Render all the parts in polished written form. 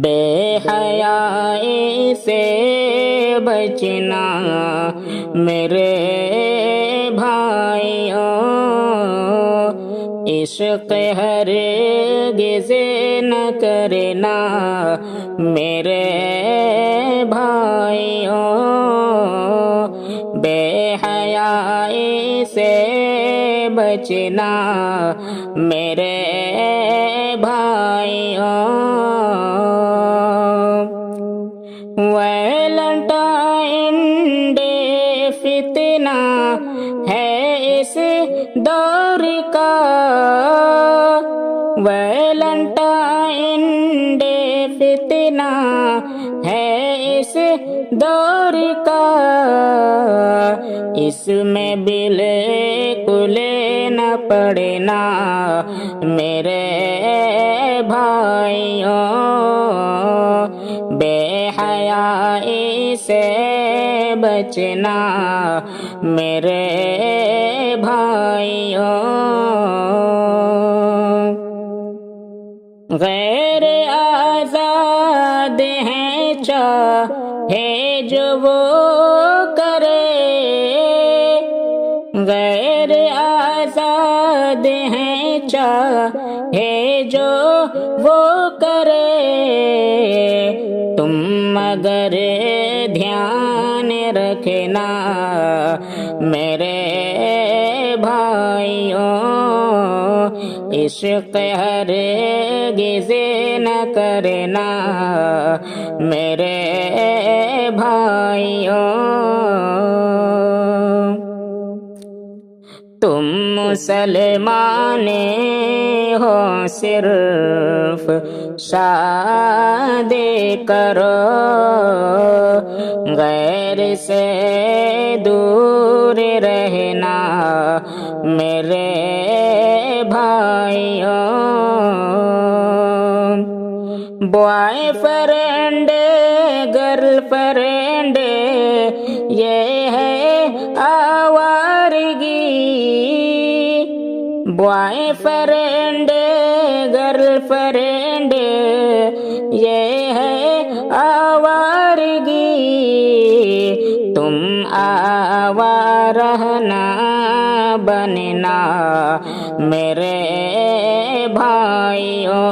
بے حیائی سے بچنا میرے بھائیوں، عشق ہرگز نہ کرنا میرے بھائیوں، بے حیائی سے بچنا میرے بھائیوں۔ ویلنٹائن ڈے فتنہ ہے اس دور کا، ویلنٹائن ڈے فتنہ ہے اس دور کا، اس میں بالکل نہ پڑنا میرے بھائیوں، بے حیائی سے بچنا میرے بھائیوں۔ غیر آزاد ہیں چاہے جو وہ کرے، غیر آزاد ہیں چاہے جو وہ کرے، تم مگر دھیان رکھنا میرے بھائیوں، عشق ہرگز نہ کرنا میرے بھائیوں۔ تم مسلمان ہو صرف شادی کرو، غیر سے دور رہنا میرے بھائیوں، بوائے فرینڈ گرل فرینڈ یہ ہے آوارگی، بوائے فرینڈ گرل فرینڈ یہ ہے آوارگی، تم آوارہ نہ بننا میرے بھائیوں،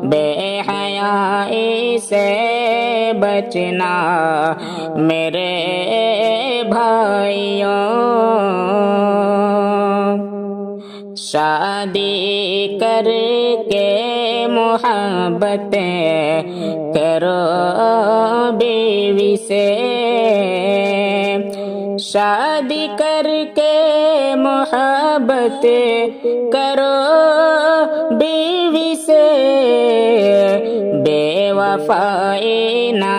بے حیائی سے بچنا میرے بھائیوں۔ شادی کر کے محبتیں کرو بیوی سے، شادی کر کے محبت کرو بیوی سے، بے وفائی نہ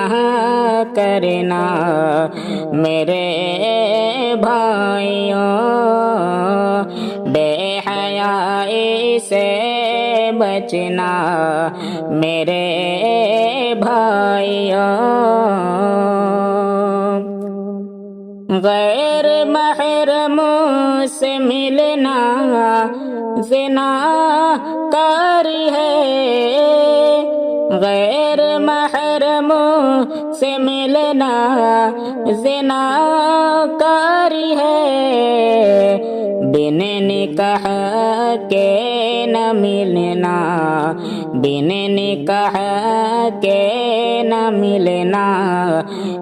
کرنا میرے بھائیوں، بے حیائی سے بچنا میرے بھائیوں۔ غیر محرم سے ملنا زنا کاری ہے، غیر محرم سے ملنا زنا کاری ہے، بن نکاح کے نہ ملنا، بن نکاح کے نہ ملنا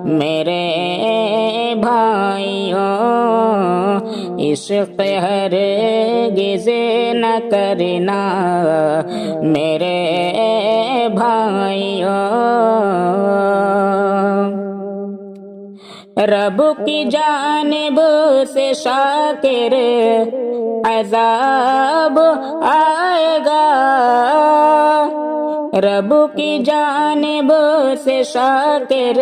میرے بھائیوں، عشق ہرگز نہ کرنا میرے بھائیوں۔ رب کی جانب سے شاکر عذاب آئے گا، رب کی جانب سے شاکر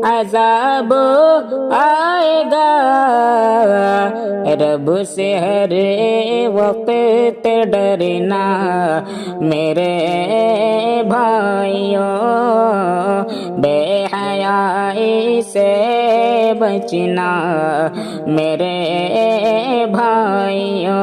عذاب آئے گا، رب سے ہر وقت ڈرنا میرے بھائیوں، بے حیائی سے بچنا میرے بھائیوں۔